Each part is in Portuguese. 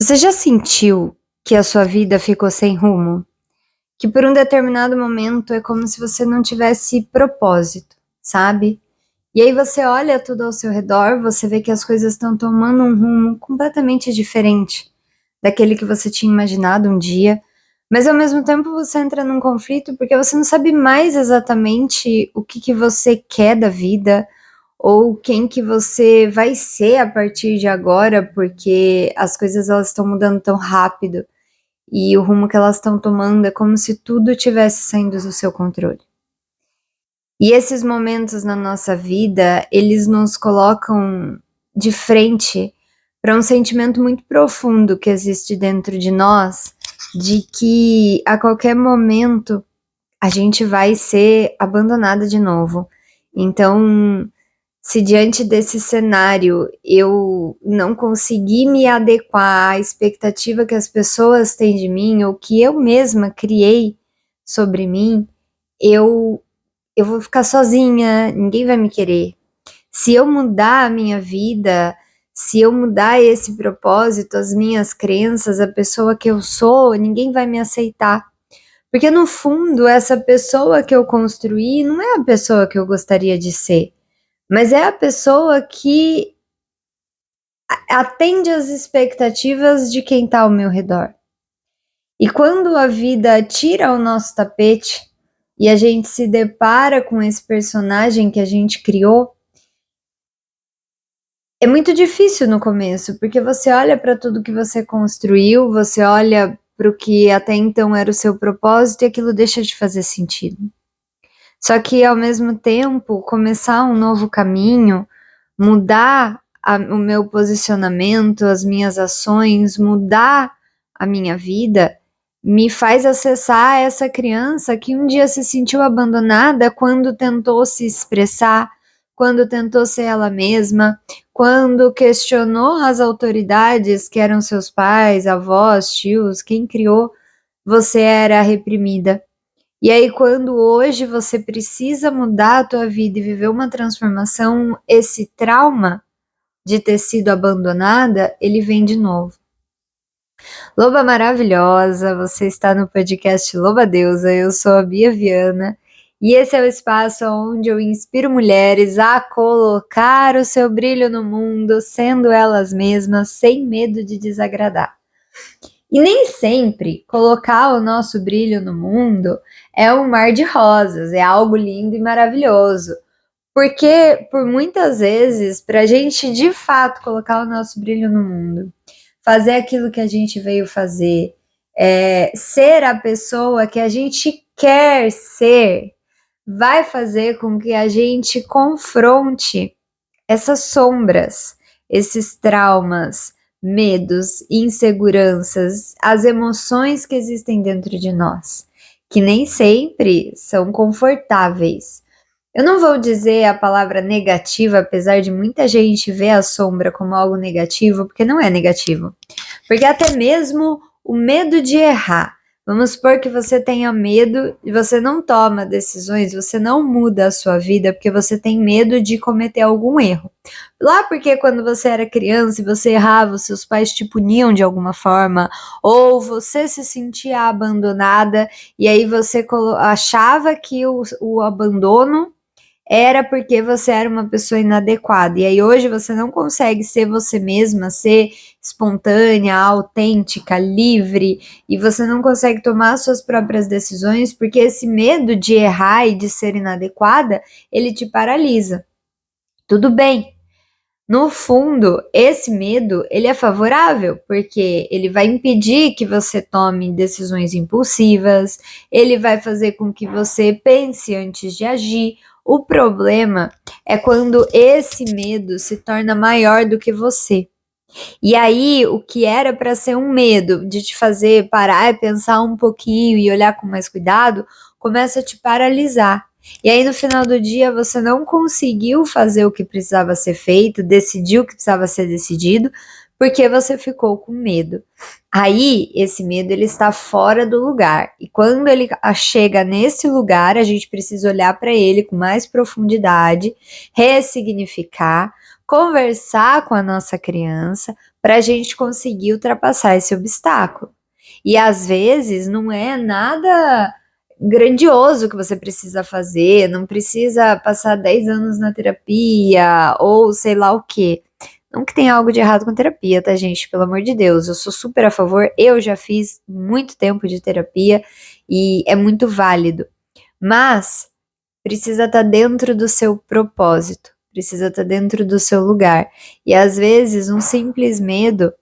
Você já sentiu que a sua vida ficou sem rumo? Que por um determinado momento é como se você não tivesse propósito, sabe? E aí você olha tudo ao seu redor, você vê que as coisas estão tomando um rumo completamente diferente daquele que você tinha imaginado um dia, mas ao mesmo tempo você entra num conflito porque você não sabe mais exatamente o que você quer da vida, ou quem que você vai ser a partir de agora, porque as coisas elas estão mudando tão rápido e o rumo que elas estão tomando é como se tudo tivesse saindo do seu controle. E esses momentos na nossa vida, eles nos colocam de frente para um sentimento muito profundo que existe dentro de nós, de que a qualquer momento a gente vai ser abandonada de novo. Então, se diante desse cenário eu não conseguir me adequar à expectativa que as pessoas têm de mim, ou que eu mesma criei sobre mim, eu, eu vou ficar sozinha, ninguém vai me querer. Se eu mudar a minha vida, se eu mudar esse propósito, as minhas crenças, a pessoa que eu sou, ninguém vai me aceitar. Porque no fundo, essa pessoa que eu construí não é a pessoa que eu gostaria de ser, mas é a pessoa que atende às expectativas de quem está ao meu redor. E quando a vida tira o nosso tapete e a gente se depara com esse personagem que a gente criou, é muito difícil no começo, porque você olha para tudo que você construiu, você olha para o que até então era o seu propósito e aquilo deixa de fazer sentido. Só que ao mesmo tempo, começar um novo caminho, mudar o meu posicionamento, as minhas ações, mudar a minha vida, me faz acessar essa criança que um dia se sentiu abandonada quando tentou se expressar, quando tentou ser ela mesma, quando questionou as autoridades que eram seus pais, avós, tios, quem criou, você era reprimida. E aí, quando hoje você precisa mudar a tua vida e viver uma transformação, esse trauma de ter sido abandonada, ele vem de novo. Loba maravilhosa, você está no podcast Loba Deusa, eu sou a Bia Viana, e esse é o espaço onde eu inspiro mulheres a colocar o seu brilho no mundo, sendo elas mesmas, sem medo de desagradar. E nem sempre colocar o nosso brilho no mundo é um mar de rosas, é algo lindo e maravilhoso. Porque, por muitas vezes, para a gente de fato colocar o nosso brilho no mundo, fazer aquilo que a gente veio fazer, ser a pessoa que a gente quer ser, vai fazer com que a gente confronte essas sombras, esses traumas, medos, inseguranças, as emoções que existem dentro de nós, que nem sempre são confortáveis. Eu não vou dizer a palavra negativa, apesar de muita gente ver a sombra como algo negativo, porque não é negativo. Porque até mesmo o medo de errar. Vamos supor que você tenha medo e você não toma decisões, você não muda a sua vida porque você tem medo de cometer algum erro. Lá porque quando você era criança e você errava, os seus pais te puniam de alguma forma, ou você se sentia abandonada e aí você achava que o abandono era porque você era uma pessoa inadequada. E aí hoje você não consegue ser você mesma, ser espontânea, autêntica, livre, e você não consegue tomar suas próprias decisões porque esse medo de errar e de ser inadequada, ele te paralisa. Tudo bem. No fundo, esse medo, ele é favorável, porque ele vai impedir que você tome decisões impulsivas, ele vai fazer com que você pense antes de agir. O problema é quando esse medo se torna maior do que você. E aí, o que era para ser um medo de te fazer parar e pensar um pouquinho e olhar com mais cuidado, começa a te paralisar. E aí, no final do dia, você não conseguiu fazer o que precisava ser feito, decidir o que precisava ser decidido, porque você ficou com medo. Aí, esse medo, ele está fora do lugar. E quando ele chega nesse lugar, a gente precisa olhar para ele com mais profundidade, ressignificar, conversar com a nossa criança para a gente conseguir ultrapassar esse obstáculo. E às vezes não é nada grandioso que você precisa fazer, não precisa passar 10 anos na terapia ou sei lá o quê. Não que tenha algo de errado com terapia, tá, gente? Pelo amor de Deus, eu sou super a favor. Eu já fiz muito tempo de terapia e é muito válido. Mas precisa estar dentro do seu propósito, precisa estar dentro do seu lugar. E às vezes um simples medo,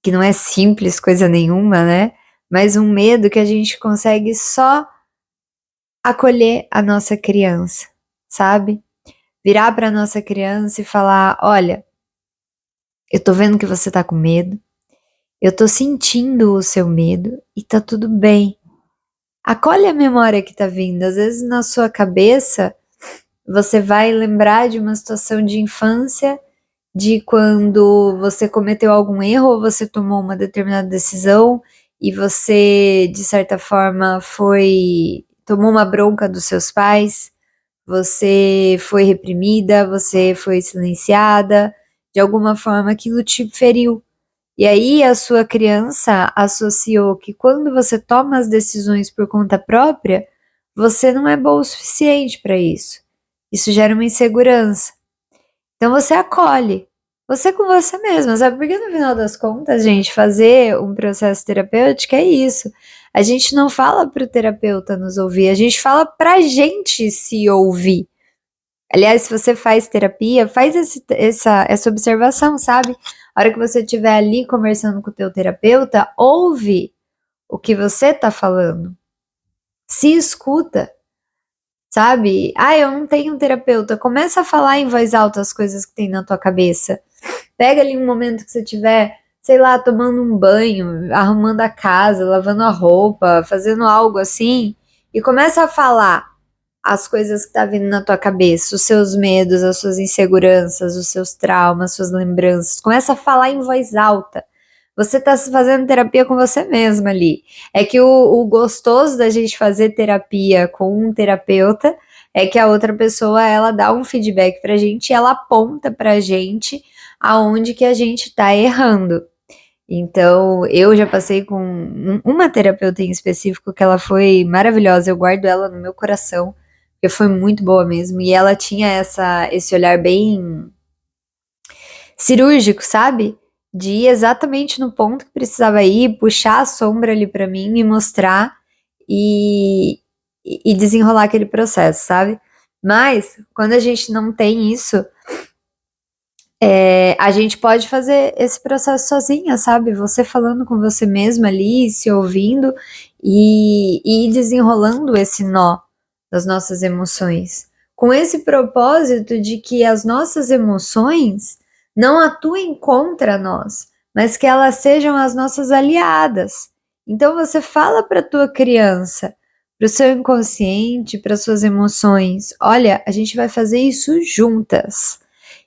que não é simples coisa nenhuma, né? Mas um medo que a gente consegue só acolher a nossa criança, sabe? Virar para nossa criança e falar: olha, eu tô vendo que você tá com medo, eu tô sentindo o seu medo e tá tudo bem. Acolhe a memória que tá vindo. Às vezes na sua cabeça você vai lembrar de uma situação de infância, de quando você cometeu algum erro ou você tomou uma determinada decisão e você, de certa forma, tomou uma bronca dos seus pais, você foi reprimida, você foi silenciada, de alguma forma aquilo te feriu. E aí a sua criança associou que quando você toma as decisões por conta própria, você não é boa o suficiente para isso. Isso gera uma insegurança. Então você acolhe. Você com você mesma, sabe? Porque no final das contas, gente, fazer um processo terapêutico é isso. A gente não fala para o terapeuta nos ouvir, a gente fala pra gente se ouvir. Aliás, se você faz terapia, faz essa observação, sabe? A hora que você estiver ali conversando com o teu terapeuta, ouve o que você tá falando. Se escuta, sabe? Ah, eu não tenho um terapeuta. Começa a falar em voz alta as coisas que tem na tua cabeça. Pega ali um momento que você tiver, sei lá, tomando um banho, arrumando a casa, lavando a roupa, fazendo algo assim, e começa a falar as coisas que tá vindo na tua cabeça, os seus medos, as suas inseguranças, os seus traumas, suas lembranças. Começa a falar em voz alta. Você tá fazendo terapia com você mesma ali. É que o gostoso da gente fazer terapia com um terapeuta é que a outra pessoa, ela dá um feedback pra gente e ela aponta pra gente aonde que a gente tá errando. Então, eu já passei com uma terapeuta em específico que ela foi maravilhosa, eu guardo ela no meu coração, porque foi muito boa mesmo, e ela tinha esse olhar bem cirúrgico, sabe? De ir exatamente no ponto que precisava ir, puxar a sombra ali pra mim, me mostrar e desenrolar aquele processo, sabe? Mas, quando a gente não tem isso, a gente pode fazer esse processo sozinha, sabe? Você falando com você mesma ali, se ouvindo e ir desenrolando esse nó das nossas emoções. Com esse propósito de que as nossas emoções não atuem contra nós, mas que elas sejam as nossas aliadas. Então você fala para tua criança, para o seu inconsciente, para suas emoções, olha, a gente vai fazer isso juntas.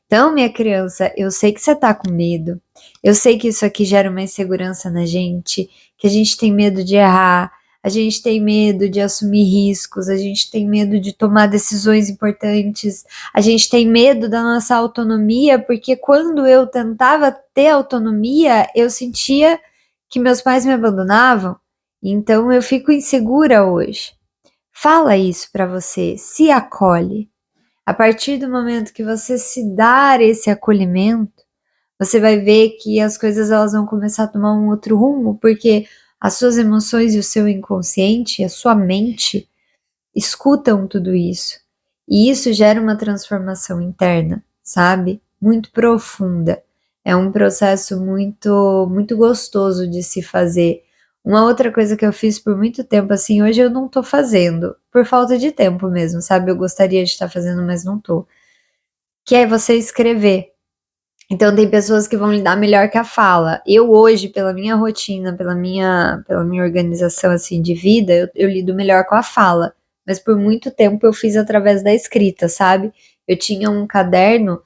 Então, minha criança, eu sei que você tá com medo. Eu sei que isso aqui gera uma insegurança na gente, que a gente tem medo de errar, a gente tem medo de assumir riscos, a gente tem medo de tomar decisões importantes, a gente tem medo da nossa autonomia, porque quando eu tentava ter autonomia, eu sentia que meus pais me abandonavam. Então eu fico insegura hoje. Fala isso pra você, se acolhe. A partir do momento que você se dar esse acolhimento, você vai ver que as coisas elas vão começar a tomar um outro rumo, porque as suas emoções e o seu inconsciente, a sua mente, escutam tudo isso. E isso gera uma transformação interna, sabe? Muito profunda. É um processo muito gostoso de se fazer. Uma outra coisa que eu fiz por muito tempo, assim, hoje eu não tô fazendo, por falta de tempo mesmo, sabe? Eu gostaria de estar fazendo, mas não tô. Que é você escrever. Então tem pessoas que vão lidar melhor que a fala. Eu hoje, pela minha rotina, pela minha organização assim de vida, eu lido melhor com a fala. Mas por muito tempo eu fiz através da escrita, sabe? Eu tinha um caderno,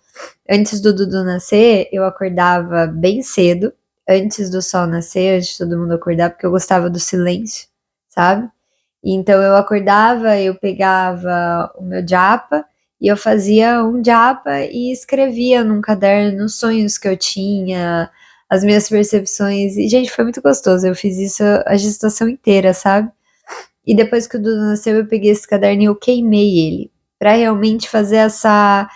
antes do Dudu nascer, eu acordava bem cedo, antes do sol nascer, antes de todo mundo acordar, porque eu gostava do silêncio, sabe? Então eu acordava, eu pegava o meu japa e eu fazia um japa e escrevia num caderno os sonhos que eu tinha, as minhas percepções, e gente, foi muito gostoso, eu fiz isso a gestação inteira, sabe? E depois que o Dudu nasceu, eu peguei esse caderno e eu queimei ele, pra realmente fazer essa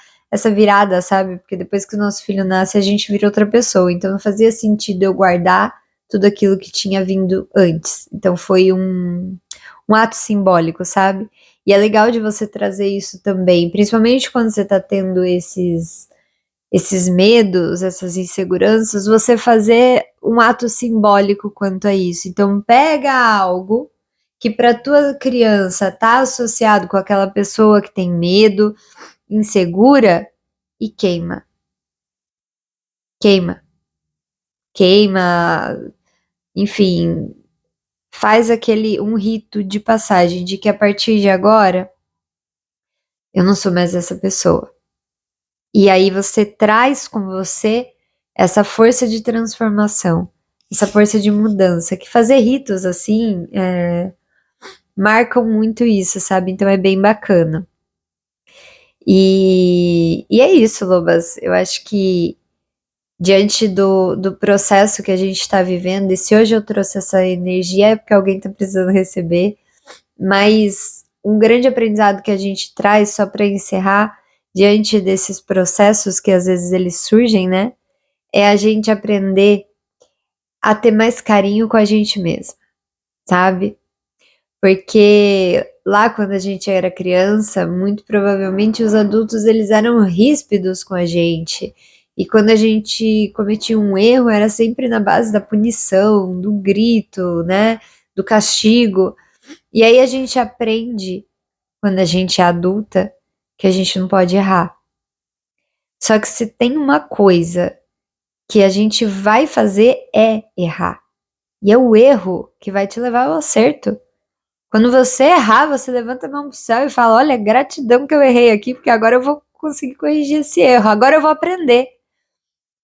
virada, sabe? Porque depois que o nosso filho nasce, a gente vira outra pessoa, então não fazia sentido eu guardar tudo aquilo que tinha vindo antes. Então foi um ato simbólico, sabe? E é legal de você trazer isso também, principalmente quando você tá tendo esses medos, essas inseguranças, você fazer um ato simbólico quanto a isso. Então pega algo que para tua criança tá associado com aquela pessoa que tem medo, insegura, e queima. Queima. Queima, enfim, faz um rito de passagem de que a partir de agora eu não sou mais essa pessoa. E aí você traz com você essa força de transformação, essa força de mudança, que fazer ritos assim marcam muito isso, sabe? Então é bem bacana. E é isso, Lobas. Eu acho que diante do processo que a gente está vivendo, e se hoje eu trouxe essa energia é porque alguém está precisando receber, mas um grande aprendizado que a gente traz, só para encerrar, diante desses processos que às vezes eles surgem, né? É a gente aprender a ter mais carinho com a gente mesma, sabe? Porque lá quando a gente era criança, muito provavelmente os adultos eles eram ríspidos com a gente. E quando a gente cometia um erro, era sempre na base da punição, do grito, né? Do castigo. E aí a gente aprende, quando a gente é adulta, que a gente não pode errar. Só que se tem uma coisa que a gente vai fazer é errar. E é o erro que vai te levar ao acerto. Quando você errar, você levanta a mão pro céu e fala: olha, gratidão que eu errei aqui, porque agora eu vou conseguir corrigir esse erro, agora eu vou aprender.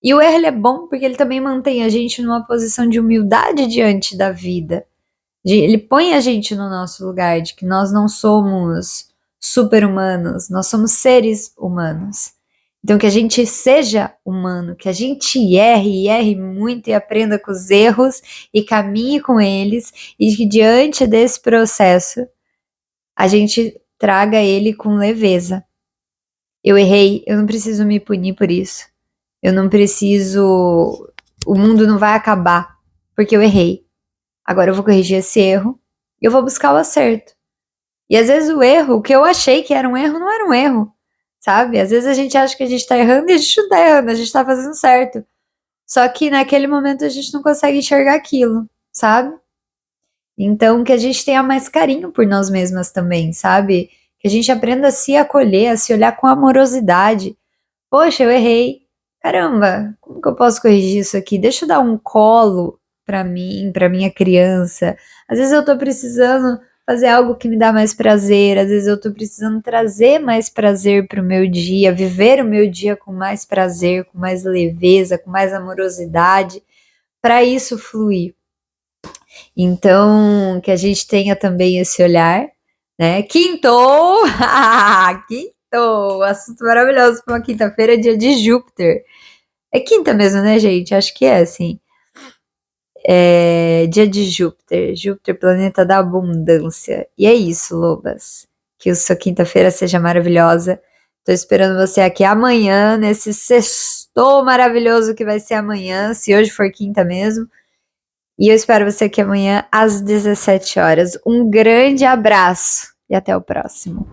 E o erro ele é bom porque ele também mantém a gente numa posição de humildade diante da vida. Ele põe a gente no nosso lugar, de que nós não somos super-humanos, nós somos seres humanos. Então, que a gente seja humano, que a gente erre e erre muito e aprenda com os erros e caminhe com eles, e que diante desse processo a gente traga ele com leveza. Eu errei, eu não preciso me punir por isso. Eu não preciso. O mundo não vai acabar porque eu errei. Agora eu vou corrigir esse erro e eu vou buscar o acerto. E às vezes o erro, o que eu achei que era um erro, não era um erro, sabe? Às vezes a gente acha que a gente tá errando e a gente não tá errando, a gente tá fazendo certo. Só que naquele momento a gente não consegue enxergar aquilo, sabe? Então que a gente tenha mais carinho por nós mesmas também, sabe? Que a gente aprenda a se acolher, a se olhar com amorosidade. Poxa, eu errei. Caramba, como que eu posso corrigir isso aqui? Deixa eu dar um colo pra mim, pra minha criança. Às vezes eu tô precisando fazer algo que me dá mais prazer, às vezes eu tô precisando trazer mais prazer pro meu dia, viver o meu dia com mais prazer, com mais leveza, com mais amorosidade, para isso fluir. Então, que a gente tenha também esse olhar, né? Quintou! Quintou! Assunto maravilhoso para uma quinta-feira, dia de Júpiter. É quinta mesmo, né, gente? Acho que é, assim. É dia de Júpiter. Júpiter, planeta da abundância. E é isso, lobas. Que a sua quinta-feira seja maravilhosa. Tô esperando você aqui amanhã, nesse sextou maravilhoso que vai ser amanhã, se hoje for quinta mesmo. E eu espero você aqui amanhã às 17 horas. Um grande abraço e até o próximo.